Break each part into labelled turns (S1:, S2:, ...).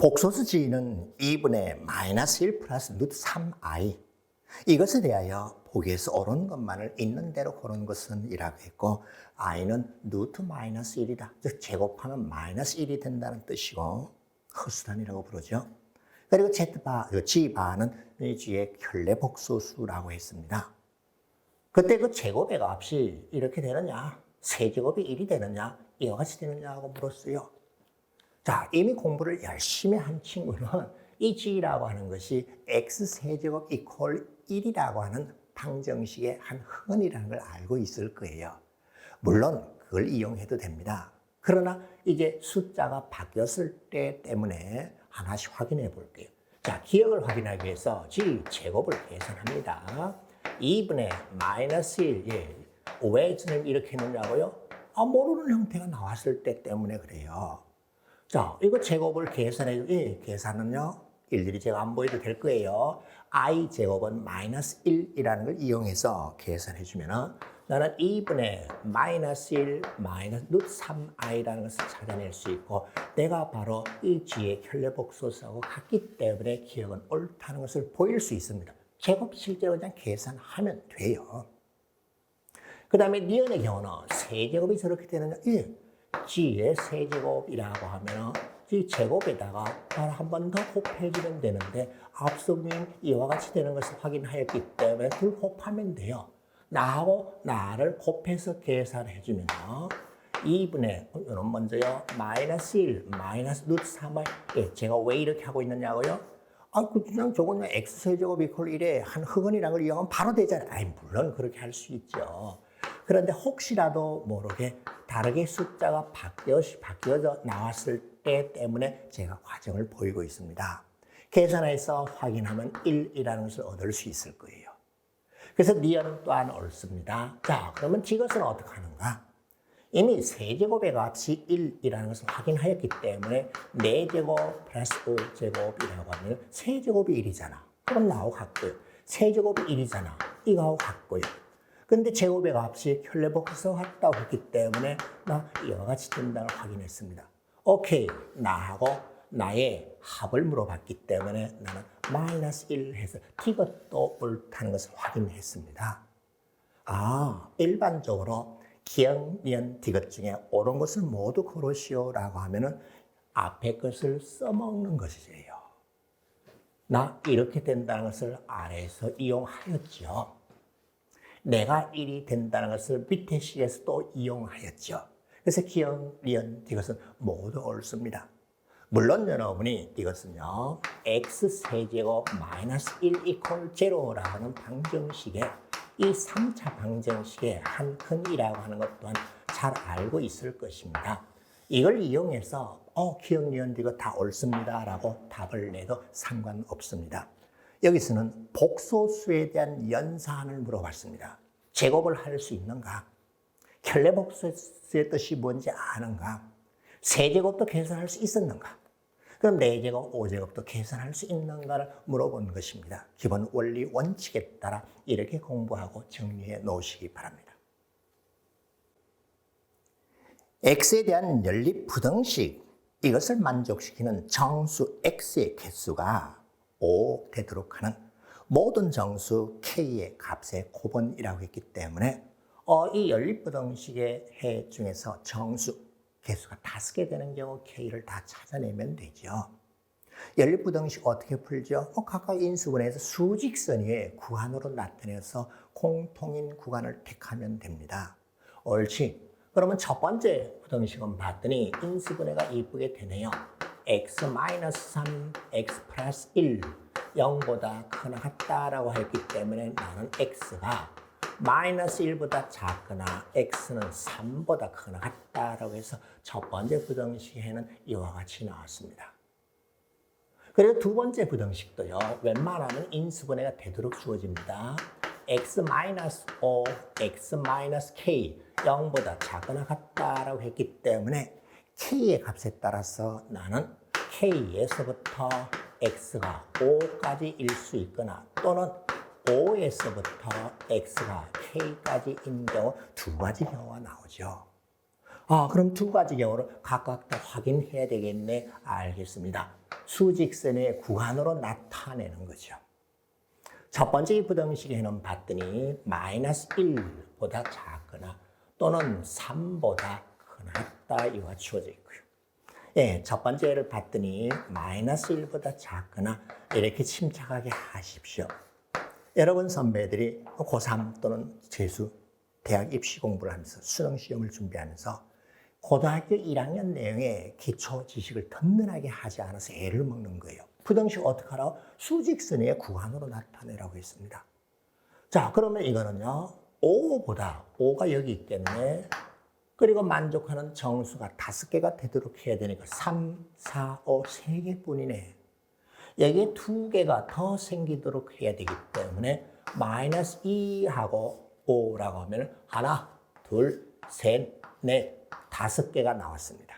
S1: 복소수 g는 2분의 마이너스 1 플러스 루트 3i. 이것에 대하여 보기에서 옳은 것만을 있는 대로 고른 것은 이라고 했고, i는 루트 마이너스 1이다. 즉 제곱하면 마이너스 1이 된다는 뜻이고, 허수단이라고 부르죠. 그리고 g바는 이 g의 현례 복소수라고 했습니다. 그때 그 제곱의 값이 이렇게 되느냐, 세제곱이 1이 되느냐, 이와 같이 되느냐고 물었어요. 자, 이미 공부를 열심히 한 친구는 이 g라고 하는 것이 x세제곱 이퀄 1이라고 하는 방정식의 한 흔이라는 걸 알고 있을 거예요. 물론 그걸 이용해도 됩니다. 그러나 이제 숫자가 바뀌었을 때 때문에 하나씩 확인해 볼게요. 자, 기억을 확인하기 위해서 g 제곱을 계산합니다. 2분의 마이너스 1, 왜 저는 이렇게 했느냐고요? 모르는 형태가 나왔을 때 때문에 그래요. 자, 이거 제곱을 계산해, 계산은요, 일일이 제가 안 보여도 될 거예요. i 제곱은 마이너스 1이라는 걸 이용해서 계산해 주면은 나는 2분의 마이너스 1 마이너스 루트 3i라는 것을 찾아낼 수 있고, 내가 바로 이 g의 현례복소수하고 같기 때문에 기억은 옳다는 것을 보일 수 있습니다. 제곱 실제로 그냥 계산하면 돼요. 그 다음에 니은의 경우는 세제곱이 저렇게 되느냐? g의 세제곱이라고 하면 이 제곱에다가 한 번 더 곱해주면 되는데, 앞서 이와 같이 되는 것을 확인하였기 때문에 둘 곱하면 돼요. 나하고 나를 곱해서 계산해주면요, 2분의, 이건 먼저요, 마이너스 1, 마이너스 루트 3i. 제가 왜 이렇게 하고 있느냐고요? 그냥 저거는 x세제곱 이퀄 1에 한 흑원이라는 걸 이용하면 바로 되잖아요. 물론 그렇게 할 수 있죠. 그런데 혹시라도 모르게 다르게 숫자가 바뀌어져 나왔을 때 때문에 제가 과정을 보이고 있습니다. 계산해서 확인하면 1이라는 것을 얻을 수 있을 거예요. 그래서 니은은 또한 옳습니다. 자, 그러면 이것은 어떻게 하는가? 이미 세제곱의 값이 1이라는 것을 확인하였기 때문에 4제곱 플러스 5제곱이라고 하면 세제곱이 1이잖아. 그럼 나하고 같고요. 세제곱이 1이잖아. 이거하고 같고요. 근데 제곱의 값이 현례복소수와 같다고 했기 때문에 나 이와 같이 된다는 걸 확인했습니다. 오케이, 나하고 나의 합을 물어봤기 때문에 나는 마이너스 1 해서 이것도 옳다는 것을 확인했습니다. 일반적으로 기억, 니은, 디귿 중에 옳은 것을 모두 고르시오라고 하면은 앞에 것을 써먹는 것이에요. 나 이렇게 된다는 것을 아래에서 이용하였죠. 내가 1이 된다는 것을 밑에 식에서 또 이용하였죠. 그래서 기억, 니은, 디귿은 모두 옳습니다. 물론 여러분이 이것은요, x세제곱 마이너스 1 이퀄 제로라고 하는 방정식에 이 3차 방정식의 한 끈이라고 하는 것 또한 잘 알고 있을 것입니다. 이걸 이용해서 기억, 니은, 디귿 다 옳습니다 라고 답을 내도 상관없습니다. 여기서는 복소수에 대한 연산을 물어봤습니다. 제곱을 할 수 있는가? 현례복소수의 뜻이 뭔지 아는가? 세제곱도 계산할 수 있었는가? 그럼 4제곱, 5제곱도 계산할 수 있는가를 물어본 것입니다. 기본 원리 원칙에 따라 이렇게 공부하고 정리해 놓으시기 바랍니다. x에 대한 연립부등식, 이것을 만족시키는 정수 x의 개수가 5 되도록 하는 모든 정수 k의 값의 곱원이라고 했기 때문에 이 연립부등식의 해 중에서 정수 개수가 5개 되는 경우 k를 다 찾아내면 되죠. 연립부등식 어떻게 풀죠? 각각 인수분해해서 수직선 위에 구간으로 나타내서 공통인 구간을 택하면 됩니다. 옳지. 그러면 첫 번째 부등식은 봤더니 인수분해가 이쁘게 되네요. x-3, x 플러스 1, 0보다 크거나 같다라고 했기 때문에 나는 x가 마이너스 1보다 작거나 x는 3보다 크거나 같다라고 해서 첫 번째 부등식에는 이와 같이 나왔습니다. 그리고 두 번째 부등식도요, 웬만하면 인수분해가 되도록 주어집니다. x-5, x-k, 0보다 작거나 같다라고 했기 때문에 k의 값에 따라서 나는 k에서부터 x가 5까지일 수 있거나 또는 5에서부터 x가 k까지인 경우 두 가지 경우가 나오죠. 그럼 두 가지 경우를 각각 다 확인해야 되겠네. 알겠습니다. 수직선의 구간으로 나타내는 거죠. 첫 번째 부등식에는 봤더니 마이너스 1보다 작거나 또는 3보다 크다 이와 주어져 있고요. 예, 첫 번째를 봤더니 마이너스 1보다 작거나 이렇게 침착하게 하십시오. 여러분 선배들이 고3 또는 재수, 대학 입시 공부를 하면서 수능 시험을 준비하면서 고등학교 1학년 내용의 기초 지식을 든든하게 하지 않아서 애를 먹는 거예요. 부등식 어떻게 하라고? 수직선의 구간으로 나타내라고 했습니다. 자, 그러면 이거는요, 5가 여기 있기 때문에 그리고 만족하는 정수가 5개가 되도록 해야 되니까 3, 4, 5, 3개뿐이네. 여기에 2개가 더 생기도록 해야 되기 때문에 마이너스 2하고 5라고 하면 하나, 둘, 셋, 넷, 5개가 나왔습니다.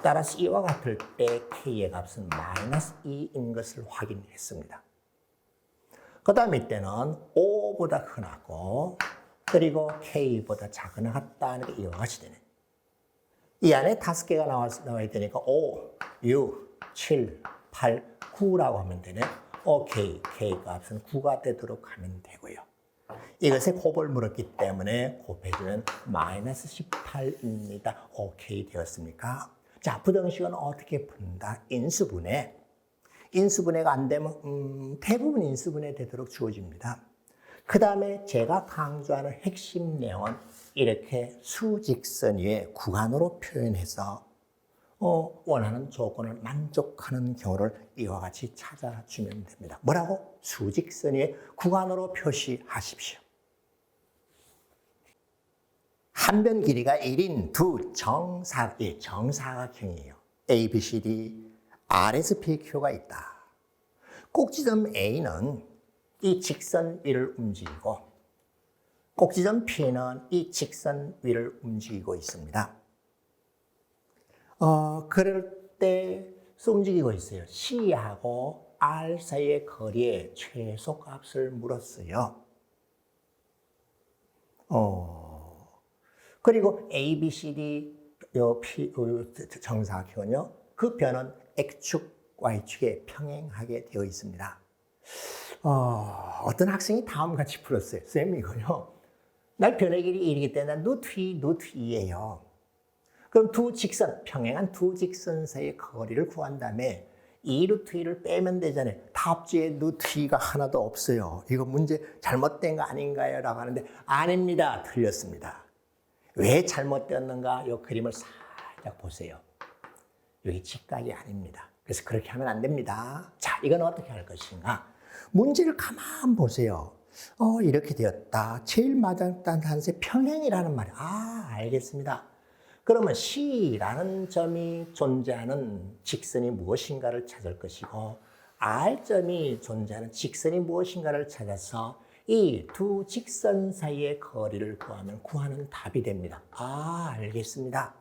S1: 따라서 이와 같을 때 K의 값은 마이너스 2인 것을 확인했습니다. 그 다음 이때는 5보다 크나고 그리고 K보다 작거나 같다는 게 이와 같이 되네. 이 안에 5개가 나와야 되니까 5, 6, 7, 8, 9라고 하면 되네. 오케이, K 값은 9가 되도록 하면 되고요. 이것에 곱을 물었기 때문에 곱해주면 마이너스 18입니다. 오케이 되었습니까? 자, 부등식은 어떻게 푼다? 인수분해. 인수분해가 안 되면 대부분 인수분해 되도록 주어집니다. 그 다음에 제가 강조하는 핵심 내용은 이렇게 수직선 위에 구간으로 표현해서 원하는 조건을 만족하는 경우를 이와 같이 찾아주면 됩니다. 뭐라고? 수직선 위에 구간으로 표시하십시오. 한 변 길이가 1인 두 정사각형이에요. A, B, C, D, R에서 PQ가 있다. 꼭지점 A는 이 직선 위를 움직이고 꼭지점 P는 이 직선 위를 움직이고 있습니다. 그럴 때 움직이고 있어요. C하고 R 사이의 거리의 최소값을 물었어요. 그리고 A, B, C, D 정사각형은요. 그 변은 X축, Y축에 평행하게 되어 있습니다. 어떤 학생이 다음과 같이 풀었어요. 쌤 이거요. 날 변의 길이 1이기 때문에 루트 2예요. 그럼 두 직선, 평행한 두 직선 사이의 거리를 구한 다음에 2 루트 2를 빼면 되잖아요. 답지에 루트 2가 하나도 없어요. 이거 문제 잘못된 거 아닌가요? 라고 하는데 아닙니다. 틀렸습니다. 왜 잘못되었는가? 이 그림을 살짝 보세요. 여기 직각이 아닙니다. 그래서 그렇게 하면 안 됩니다. 자, 이건 어떻게 할 것인가? 문제를 가만 보세요. 이렇게 되었다. 제일 마지막 단수의 평행이라는 말이에요. 알겠습니다. 그러면 C라는 점이 존재하는 직선이 무엇인가를 찾을 것이고 R점이 존재하는 직선이 무엇인가를 찾아서 이 두 직선 사이의 거리를 구하면 구하는 답이 됩니다. 알겠습니다.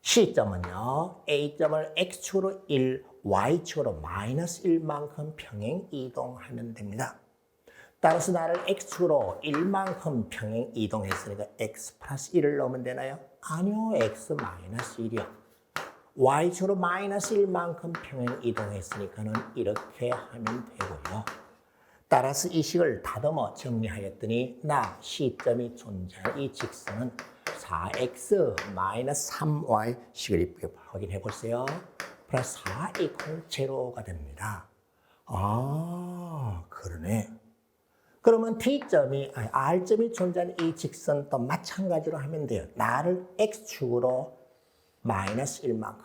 S1: C점은요, A점을 X축으로 1, Y축으로 마이너스 1만큼 평행 이동하면 됩니다. 따라서 나를 X축으로 1만큼 평행 이동했으니까 X 플러스 1을 넣으면 되나요? 아니요, X 마이너스 1이요. Y축으로 마이너스 1만큼 평행 이동했으니까는 이렇게 하면 되고요. 따라서 이 식을 다듬어 정리하였더니 나 C점이 존재하는 이 직선은 4x 마이너스 3y 식을 이쁘게 확인해 보세요. 플러스 4 이퀄 제로가 됩니다. 그러네. 그러면 T점이, R점이 존재하는 이 직선도 마찬가지로 하면 돼요. 나를 X축으로 마이너스 1만큼,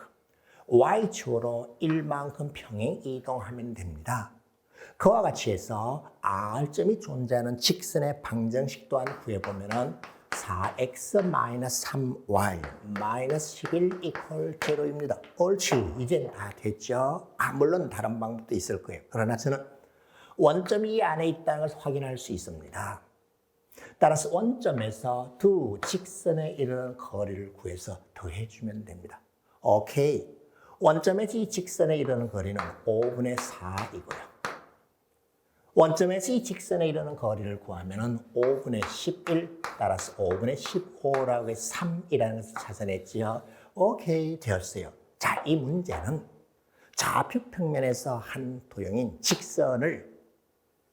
S1: Y축으로 1만큼 평행 이동하면 됩니다. 그와 같이 해서 R점이 존재하는 직선의 방정식 또한 구해보면은 4x 마이너스 3y 마이너스 11 이퀄 제로입니다. 옳지, 이젠 다 됐죠? 물론 다른 방법도 있을 거예요. 그러나 저는 원점이 이 안에 있다는 걸 확인할 수 있습니다. 따라서 원점에서 두 직선에 이르는 거리를 구해서 더해주면 됩니다. 오케이. 원점에서 이 직선에 이르는 거리는 5분의 4이고요. 원점에서 이 직선에 이르는 거리를 구하면 5분의 11, 따라서 5분의 15라고 해서 3이라는 것을 찾아냈지요. 오케이, 되었어요. 자, 이 문제는 좌표 평면에서 한 도형인 직선을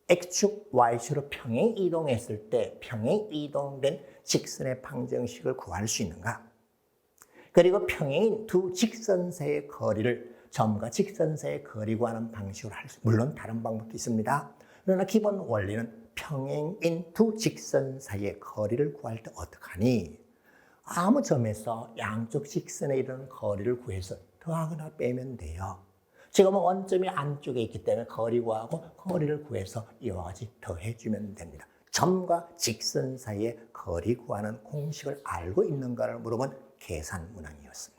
S1: X축, Y축으로 평행 이동했을 때 평행 이동된 직선의 방정식을 구할 수 있는가? 그리고 평행인 두 직선 사이의 거리를 점과 직선 사이의 거리 구하는 방식으로 할 수, 물론 다른 방법도 있습니다. 그러나 기본 원리는 평행인 두 직선 사이의 거리를 구할 때 어떡하니? 아무 점에서 양쪽 직선에 이르는 거리를 구해서 더하거나 빼면 돼요. 지금은 원점이 안쪽에 있기 때문에 거리 구하고 거리를 구해서 이와 같이 더해주면 됩니다. 점과 직선 사이의 거리 구하는 공식을 알고 있는가를 물어본 계산 문항이었습니다.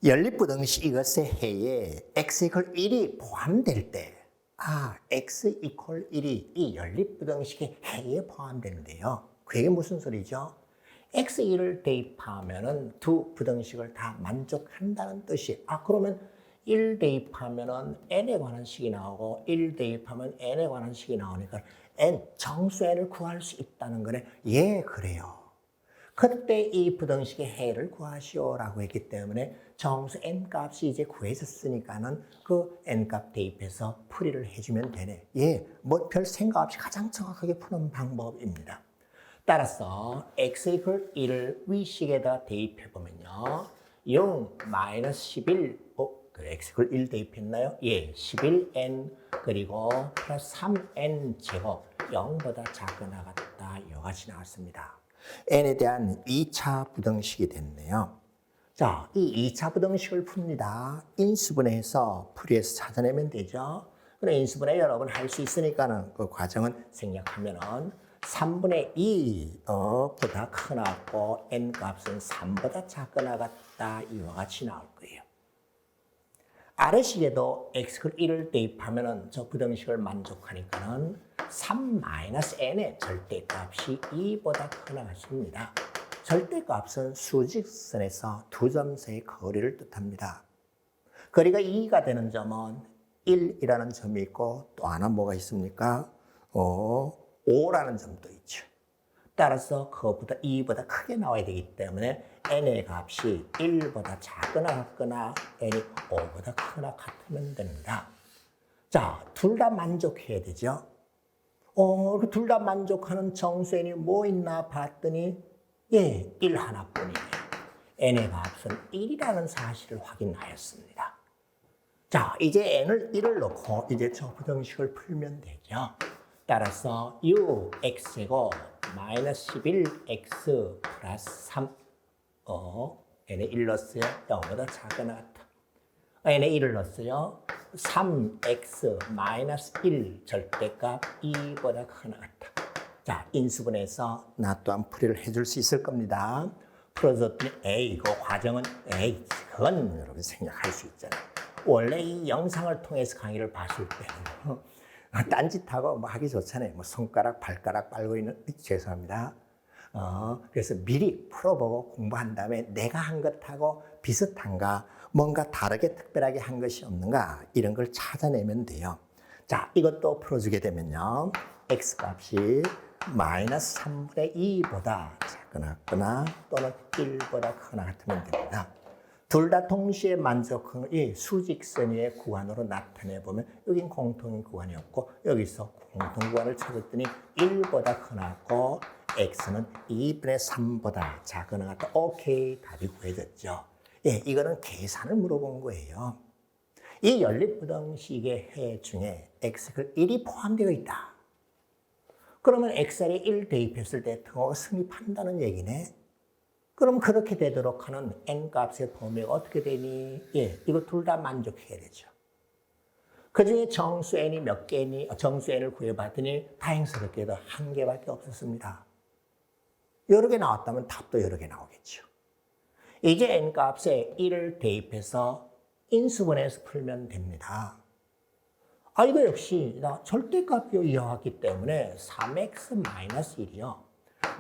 S1: 연립부등식 이것의 해에 x = 1이 포함될 때 x = 1이 이 연립부등식의 해에 포함되는데요. 그게 무슨 소리죠? x1을 대입하면은 두 부등식을 다 만족한다는 뜻이. 그러면 1 대입하면은 n에 관한 식이 나오고 1 대입하면 n에 관한 식이 나오니까 n 정수 n을 구할 수 있다는 거네. 예, 그래요. 그때 이 부등식의 해를 구하시오라고 했기 때문에 정수 n 값이 이제 구해졌으니까는 그 n 값 대입해서 풀이를 해주면 되네. 예, 뭐 별 생각 없이 가장 정확하게 푸는 방법입니다. 따라서 x = 1을 위식에다 대입해보면요. 0, -11, x = 1 대입했나요? 예, 11n 그리고 플러스 3n 제곱 0보다 작거나 같다. 이와 같이 나왔습니다. n에 대한 2차 부등식이 됐네요. 자, 이 2차 부등식을 풉니다. 인수분해해서 풀이해서 찾아내면 되죠. 그럼 인수분해 여러 번 할 수 있으니까는 그 과정은 생략하면은 3분의 2보다 크나고 n 값은 3보다 작거나 같다. 이와 같이 나올 거예요. 아래식에도 x = 1을 대입하면은 저 부등식을 만족하니까는 3-n의 절대값이 2보다 크나 같습니다. 절대값은 수직선에서 두 점 사이의 거리를 뜻합니다. 거리가 2가 되는 점은 1이라는 점이 있고 또 하나 뭐가 있습니까? 5라는 점도 있죠. 따라서 그것보다 2보다 크게 나와야 되기 때문에 n의 값이 1보다 작거나 같거나 n이 5보다 크거나 같으면 됩니다. 자, 둘 다 만족해야 되죠. 둘 다 만족하는 정수 n이 뭐 있나 봤더니 예, 1 하나뿐이에요. n의 값은 1이라는 사실을 확인하였습니다. 자, 이제 n을 1을 넣고 이제 저 부등식을 풀면 되죠. 따라서 ux제곱 -11x 플러스 3 n에 1 넣었어요. 0보다 작거나 같아. n에 1을 넣었어요. 3x 1 절대값 2보다 크거나 같아. 자, 인수분해서 나 또한 풀이를 해줄 수 있을 겁니다. 풀어줬더니 이거 과정은 그건 여러분 생각할 수 있잖아요. 원래 이 영상을 통해서 강의를 봤을 때는 딴짓하고 뭐 하기 좋잖아요. 뭐 손가락, 발가락 빨고 있는, 죄송합니다. 그래서 미리 풀어보고 공부한 다음에 내가 한 것하고 비슷한가, 뭔가 다르게 특별하게 한 것이 없는가, 이런 걸 찾아내면 돼요. 자, 이것도 풀어주게 되면요. x 값이 -3분의 2보다 작거나 같거나 또는 1보다 크거나 같으면 됩니다. 둘 다 동시에 만족하는 이 수직선의 구간으로 나타내보면 여긴 공통인 구간이 없고 여기서 공통 구간을 찾았더니 1보다 크나고 x는 2분의 3보다 작거나 같다. 오케이, 답이 구해졌죠. 예, 이거는 계산을 물어본 거예요. 이 연립부등식의 해 중에 x = 1이 포함되어 있다. 그러면 x에 1 대입했을 때 등호가 성립한다는 얘기네. 그럼 그렇게 되도록 하는 n값의 범위가 어떻게 되니? 예, 이거 둘 다 만족해야 되죠. 그 중에 정수 n이 몇 개니? 정수 n을 구해봤더니 다행스럽게도 한 개밖에 없었습니다. 여러 개 나왔다면 답도 여러 개 나오겠죠. 이제 n값에 1을 대입해서 인수분해해서 풀면 됩니다. 이거 역시 나 절대값이 이어왔기 때문에 3x-1이요.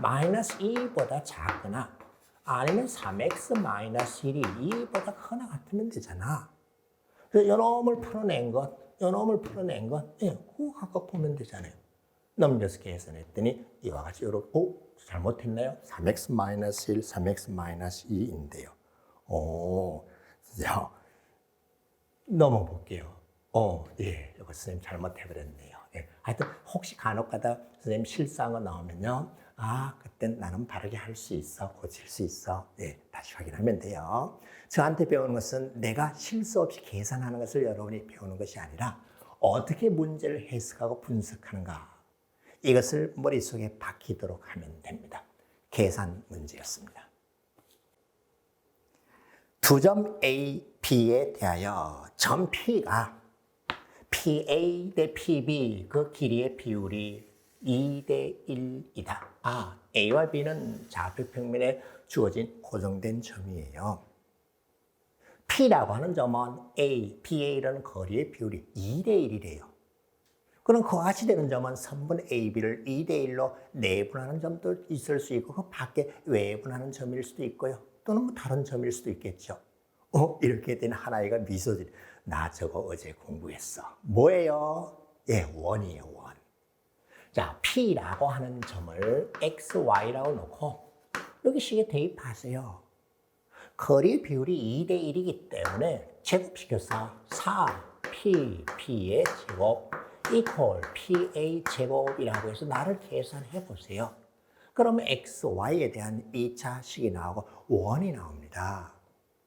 S1: -2보다 작거나 아니면 3x-1이 2보다 크거나 같으면 되잖아. 그래서 요놈을 풀어낸 것, 예, 그거 각각 보면 되잖아요. 넘겨서 계산했더니 이와 같이 잘못했나요? 3x-1, 3x-2인데요. 자, 넘어볼게요. 예, 이거 선생님 잘못해버렸네요. 예, 하여튼 혹시 간혹가다 선생님 실수한 거 나오면요. 아, 그땐 나는 바르게 할 수 있어, 고칠 수 있어. 예, 다시 확인하면 돼요. 저한테 배우는 것은 내가 실수 없이 계산하는 것을 여러분이 배우는 것이 아니라 어떻게 문제를 해석하고 분석하는가. 이것을 머릿속에 박히도록 하면 됩니다. 계산 문제였습니다. 2점 A, B에 대하여 점 P가 PA 대 PB 그 길이의 비율이 2대 1이다. 아, A와 B는 좌표 평면에 주어진 고정된 점이에요. P라고 하는 점은 A, PA라는 거리의 비율이 2대 1이래요. 그럼 그와 같이 되는 점은 선분 AB를 2대 1로 내분하는 점도 있을 수 있고 그 밖에 외분하는 점일 수도 있고요. 또는 뭐 다른 점일 수도 있겠죠. 이렇게 된 하나이가 미소 지으 나 저거 어제 공부했어. 뭐예요? 예, 원이에요, 원. 자, P라고 하는 점을 X, Y라고 놓고 여기 식에 대입하세요. 거리 비율이 2대 1이기 때문에 제곱시켜서 4PP의 제곱 equal PA 제곱이라고 해서 나를 계산해 보세요. 그러면 X, Y에 대한 2차 식이 나오고 원이 나옵니다.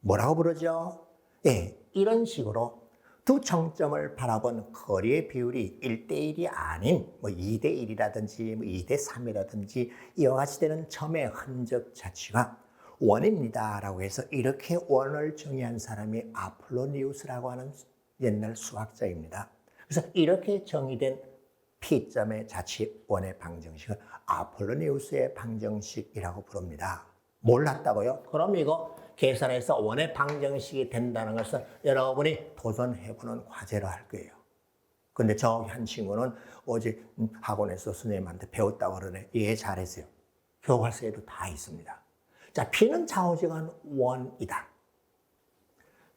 S1: 뭐라고 부르죠? 예, 이런 식으로 두 청점을 바라본 거리의 비율이 1대 1이 아닌 뭐 2대 1이라든지 뭐 2대 3이라든지 이와 같이 되는 점의 흔적 자체가 원입니다 라고 해서 이렇게 원을 정의한 사람이 아폴로니우스라고 하는 옛날 수학자입니다. 그래서 이렇게 정의된 P점의 자치 원의 방정식을 아폴로니우스의 방정식이라고 부릅니다. 몰랐다고요? 그럼 이거 계산해서 원의 방정식이 된다는 것을 여러분이 도전해보는 과제로 할 거예요. 근데 저기 한 친구는 어제 학원에서 선생님한테 배웠다고 그러네. 예, 잘했어요. 교과서에도 다 있습니다. 자, P는 좌우지간 원이다.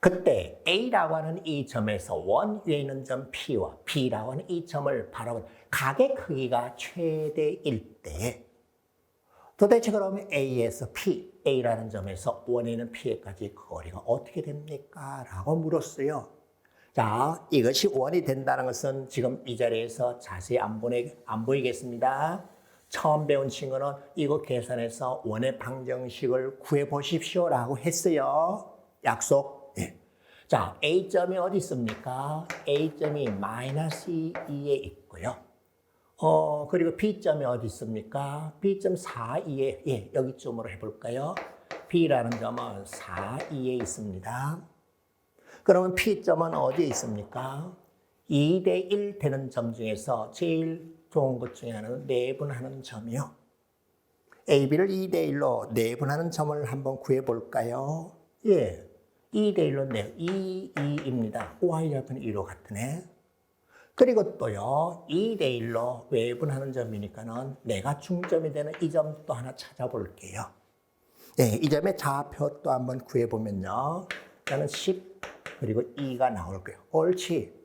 S1: 그때 A라고 하는 이 점에서 원 위에 있는 점 P와 B라고 하는 이 점을 바라본 각의 크기가 최대일 때 도대체 그러면 A에서 P, A라는 점에서 원에 있는 P에까지 거리가 어떻게 됩니까? 라고 물었어요. 자, 이것이 원이 된다는 것은 지금 이 자리에서 자세히 안 보이겠습니다. 처음 배운 친구는 이거 계산해서 원의 방정식을 구해보십시오 라고 했어요. 약속. 예. 자, A점이 어디 있습니까? A점이 마이너스 2에 있고요. 그리고 B점이 어디 있습니까? B점 4, 2에, 예, 여기쯤으로 해볼까요? B라는 점은 4, 2에 있습니다. 그러면 P점은 어디에 있습니까? 2대 1 되는 점 중에서 제일 좋은 것 중에 하나는 내분하는 점이요. AB를 2대 1로 내분하는 점을 한번 구해볼까요? 예, 2대 1로 2입니다. Y좌표는 2로 같으네. 그리고 또요, 2대 1로 외분하는 점이니까는 내가 중점이 되는 이 점 또 하나 찾아볼게요. 네, 이 점의 좌표 또 한번 구해보면요. 나는 10 그리고 2가 나올 거예요. 옳지.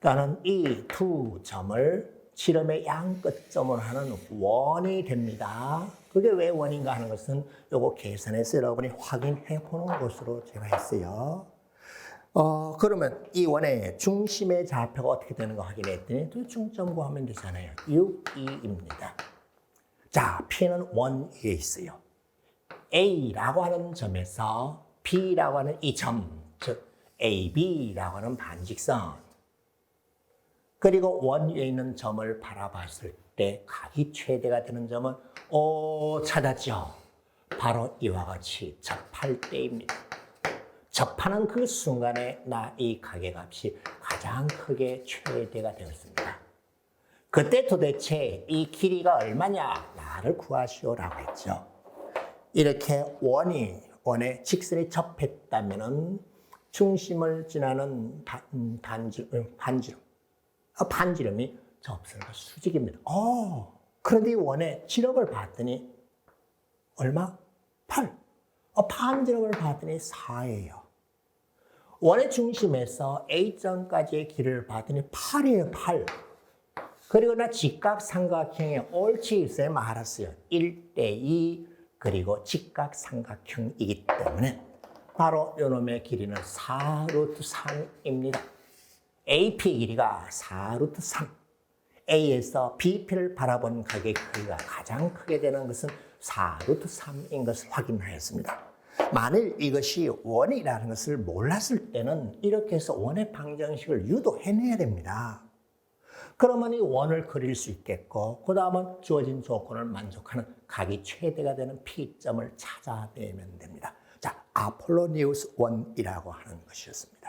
S1: 나는 이 두 점을 실험의 양 끝점으로 하는 원이 됩니다. 그게 왜 원인가 하는 것은 요거 계산해서 여러분이 확인해 보는 것으로 제가 했어요. 그러면 이 원의 중심의 좌표가 어떻게 되는가 확인했더니 또 중점 구하면 되잖아요. 6, 2입니다. 자, P는 원 위에 있어요. A라고 하는 점에서 B라고 하는 이 점, 즉 AB라고 하는 반직선, 그리고 원 위에 있는 점을 바라봤을 때 각이 최대가 되는 점은 찾았죠. 바로 이와 같이 접할 때입니다. 접하는 그 순간에 나 이 각의 값이 가장 크게 최대가 되었습니다. 그때 도대체 이 길이가 얼마냐? 나를 구하시오라고 했죠. 이렇게 원에 직선이 접했다면은 중심을 지나는 반지름이 접선과 수직입니다. 그런데 이 원의 지름을 봤더니 얼마? 8. 반지름을 봤더니 4예요. 원의 중심에서 A점까지의 길이를 봤더니 8이에요, 8. 그리고 나 직각삼각형에 옳지 쌤 알았어요. 1대 2 그리고 직각삼각형이기 때문에 바로 요놈의 길이는 4 루트 3입니다. AP 길이가 4 루트 3. A에서 BP를 바라본 각의 크기가 가장 크게 되는 것은 4 루트 3인 것을 확인하였습니다. 만일 이것이 원이라는 것을 몰랐을 때는 이렇게 해서 원의 방정식을 유도해내야 됩니다. 그러면 이 원을 그릴 수 있겠고, 그 다음은 주어진 조건을 만족하는 각이 최대가 되는 P점을 찾아내면 됩니다. 자, 아폴로니우스 원이라고 하는 것이었습니다.